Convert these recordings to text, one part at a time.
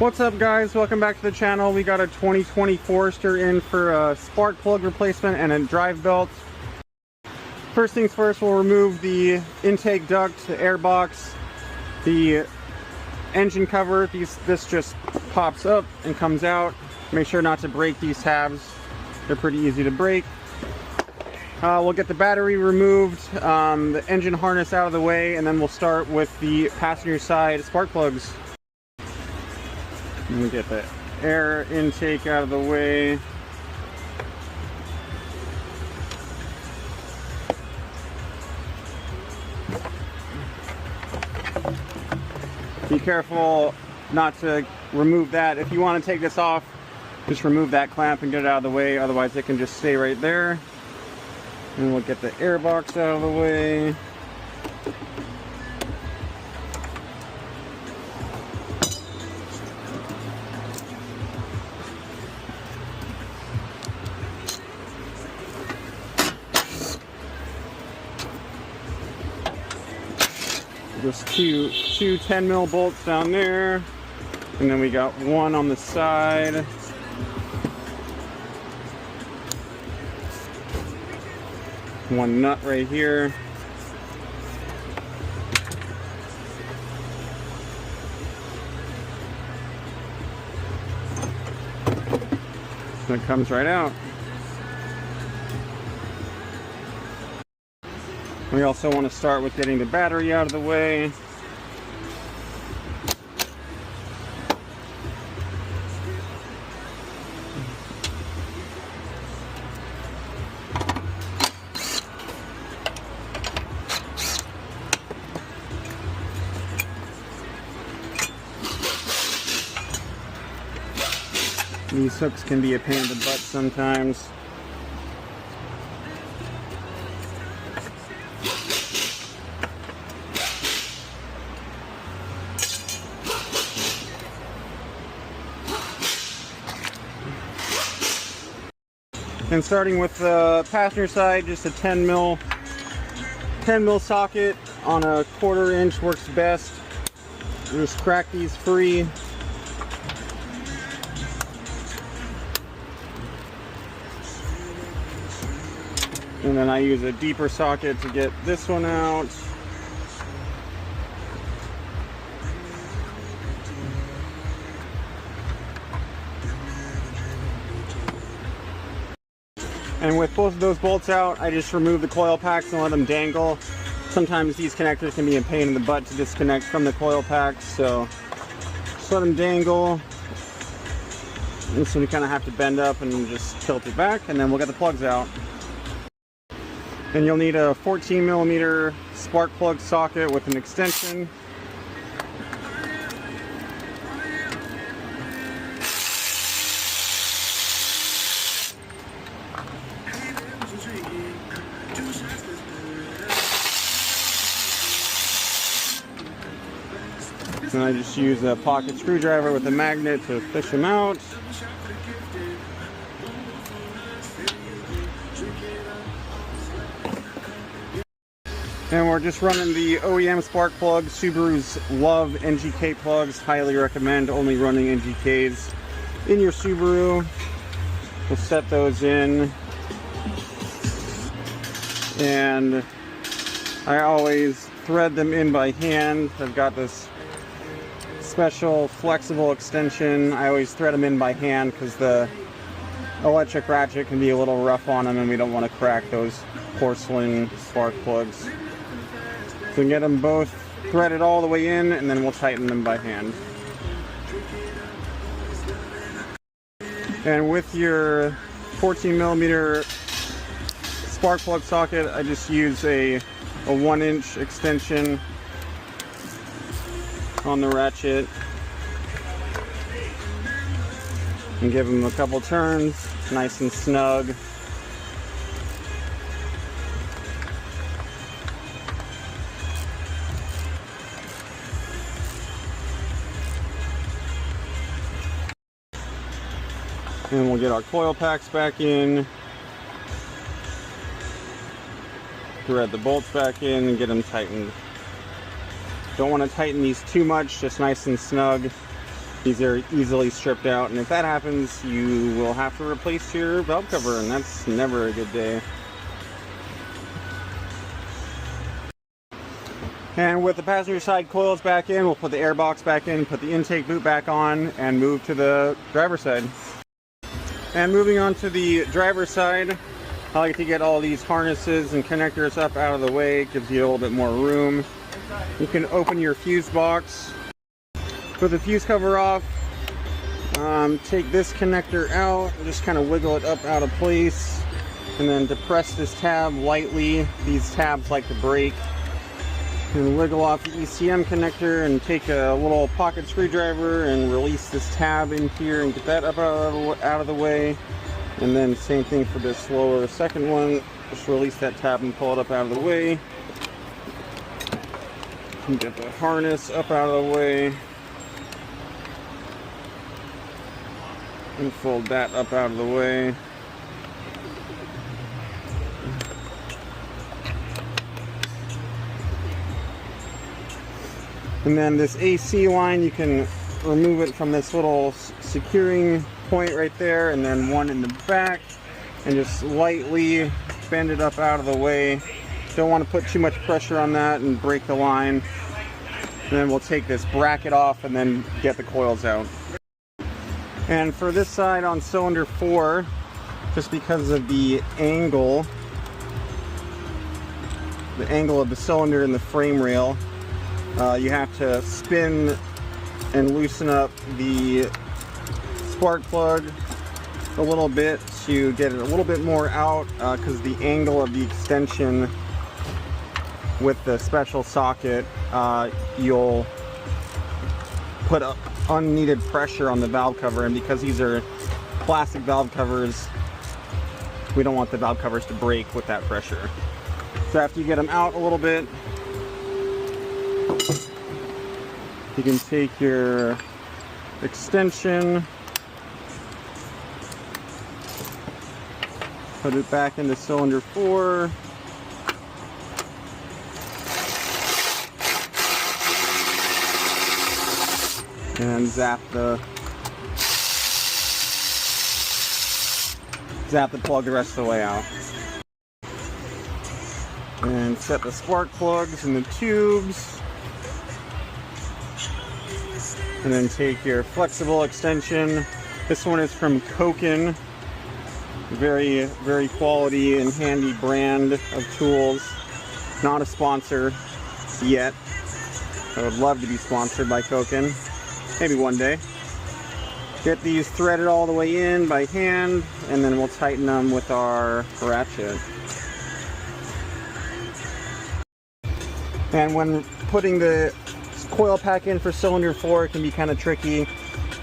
What's up guys, welcome back to the channel. We got a 2020 Forester in for a spark plug replacement and a drive belt. First things first, we'll remove the intake duct, the air box, the engine cover. This just pops up and comes out. Make sure not to break these tabs. They're pretty easy to break. We'll get the battery removed, the engine harness out of the way, and then we'll start with the passenger side spark plugs. Let me get the air intake out of the way. Be careful not to remove that. If you want to take this off, just remove that clamp and get it out of the way. Otherwise it can just stay right there. And we'll get the air box out of the way. Just two 10mm bolts down there, and then we got one on the side. One nut right here. And it comes right out. We also want to start with getting the battery out of the way. These hooks can be a pain in the butt sometimes. And starting with the passenger side, just a 10mm socket on a 1/4 inch works best. Just crack these free. And then I use a deeper socket to get this one out. And with both of those bolts out, I just remove the coil packs and let them dangle. Sometimes these connectors can be a pain in the butt to disconnect from the coil packs, so just let them dangle. And so you kind of have to bend up and just tilt it back, and then we'll get the plugs out. And you'll need a 14mm spark plug socket with an extension. And I just use a pocket screwdriver with a magnet to fish them out. And we're just running the OEM spark plugs. Subarus love NGK plugs. Highly recommend only running NGKs in your Subaru. We'll set those in. And I always thread them in by hand. I've got this special flexible extension. I always thread them in by hand because the electric ratchet can be a little rough on them and we don't want to crack those porcelain spark plugs. So get them both threaded all the way in, and then we'll tighten them by hand. And with your 14mm spark plug socket, I just use a 1-inch extension on the ratchet and give them a couple turns, nice and snug. And we'll get our coil packs back in, thread the bolts back in and get them tightened. Don't want to tighten these too much, just nice and snug. These are easily stripped out, and if that happens, you will have to replace your valve cover, and that's never a good day. And with the passenger side coils back in, we'll put the air box back in, put the intake boot back on, and move to the driver's side. And moving on to the driver's side, I like to get all these harnesses and connectors up out of the way. It gives you a little bit more room. You can open your fuse box, put the fuse cover off, take this connector out, and just kind of wiggle it up out of place, and then depress this tab lightly. These tabs like to break. And wiggle off the ECM connector and take a little pocket screwdriver and release this tab in here and get that up out of the way. And then same thing for this lower second one. Just release that tab and pull it up out of the way. And get the harness up out of the way. And fold that up out of the way. And then this AC line, you can remove it from this little securing point right there, and then one in the back, and just lightly bend it up out of the way. Don't want to put too much pressure on that and break the line. And then we'll take this bracket off and then get the coils out. And for this side on cylinder 4, just because of the angle of the cylinder and the frame rail, you have to spin and loosen up the spark plug a little bit to get it a little bit more out, because the angle of the extension with the special socket, you'll put up unneeded pressure on the valve cover, and because these are plastic valve covers, we don't want the valve covers to break with that pressure. So after you get them out a little bit, you can take your extension, put it back into cylinder 4, and zap the plug the rest of the way out. And set the spark plugs in the tubes. And then take your flexible extension. This one is from Koken. Very, very quality and handy brand of tools. Not a sponsor yet. I would love to be sponsored by Koken. Maybe one day. Get these threaded all the way in by hand, and then we'll tighten them with our ratchet. And when putting the coil pack in for cylinder 4, it can be kind of tricky.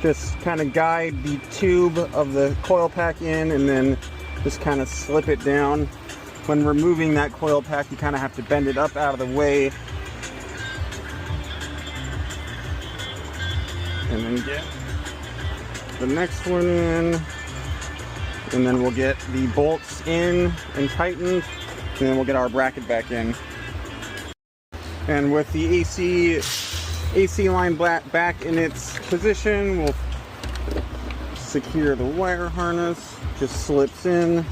Just kind of guide the tube of the coil pack in and then just kind of slip it down. When removing that coil pack, you kind of have to bend it up out of the way and then get the next one in, and then we'll get the bolts in and tightened, and then we'll get our bracket back in. And with the AC line back in its position, we'll secure the wire harness. Just slips in.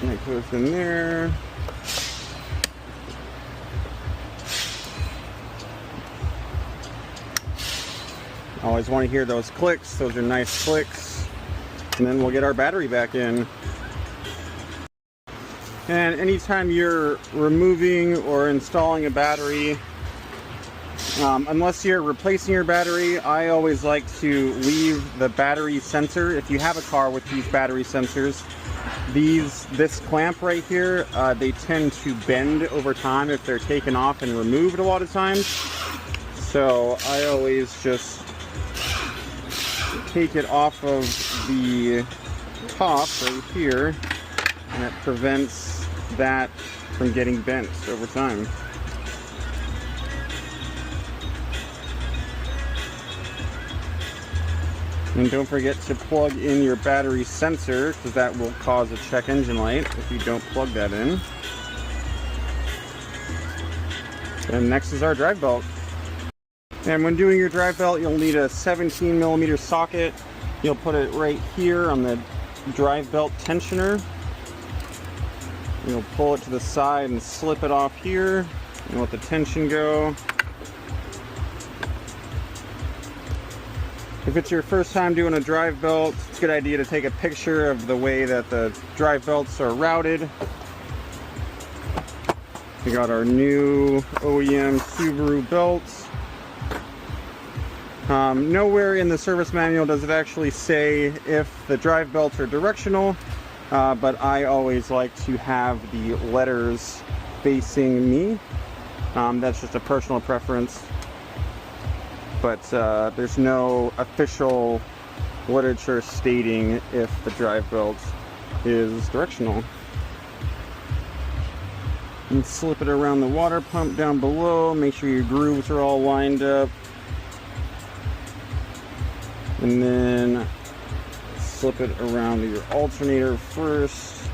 And it goes in there. Always want to hear those clicks. Those are nice clicks. And then we'll get our battery back in. And anytime you're removing or installing a battery, unless you're replacing your battery, I always like to leave the battery sensor. If you have a car with these battery sensors, this clamp right here, they tend to bend over time if they're taken off and removed a lot of times. So I always just take it off of the top right here, and it prevents that from getting bent over time. And don't forget to plug in your battery sensor, because that will cause a check engine light if you don't plug that in. And next is our drive belt. And when doing your drive belt, you'll need a 17mm socket. You'll put it right here on the drive belt tensioner. You'll pull it to the side and slip it off here and let the tension go. If it's your first time doing a drive belt, it's a good idea to take a picture of the way that the drive belts are routed. We got our new OEM Subaru belts. Nowhere in the service manual does it actually say if the drive belts are directional, but I always like to have the letters facing me. That's just a personal preference. But there's no official literature stating if the drive belt is directional. And slip it around the water pump down below. Make sure your grooves are all lined up. And then slip it around your alternator first.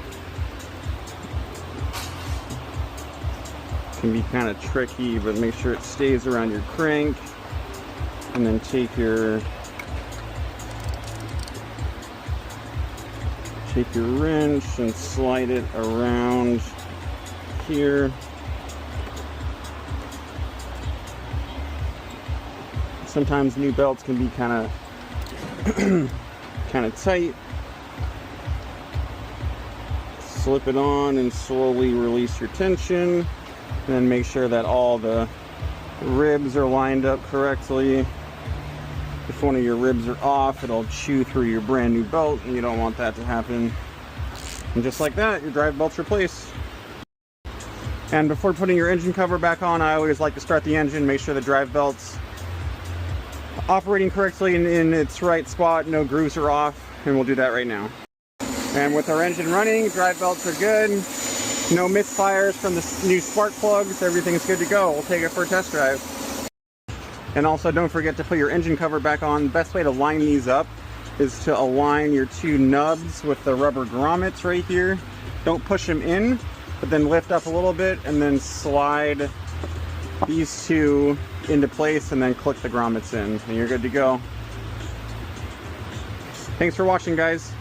Can be kind of tricky, but make sure it stays around your crank. And then take your wrench and slide it around here. Sometimes new belts can be kind of tight. Slip it on and slowly release your tension. And then make sure that all the ribs are lined up correctly. If one of your ribs are off, it'll chew through your brand new belt, and you don't want that to happen. And just like that, your drive belt's replaced. And before putting your engine cover back on, I always like to start the engine, make sure the drive belt's operating correctly in its right spot, no grooves are off, and we'll do that right now. And with our engine running, drive belts are good. No misfires from the new spark plugs, everything's good to go. We'll take it for a test drive. And also don't forget to put your engine cover back on. The best way to line these up is to align your two nubs with the rubber grommets right here. Don't push them in, but then lift up a little bit and then slide these two into place and then click the grommets in and you're good to go. Thanks for watching, guys.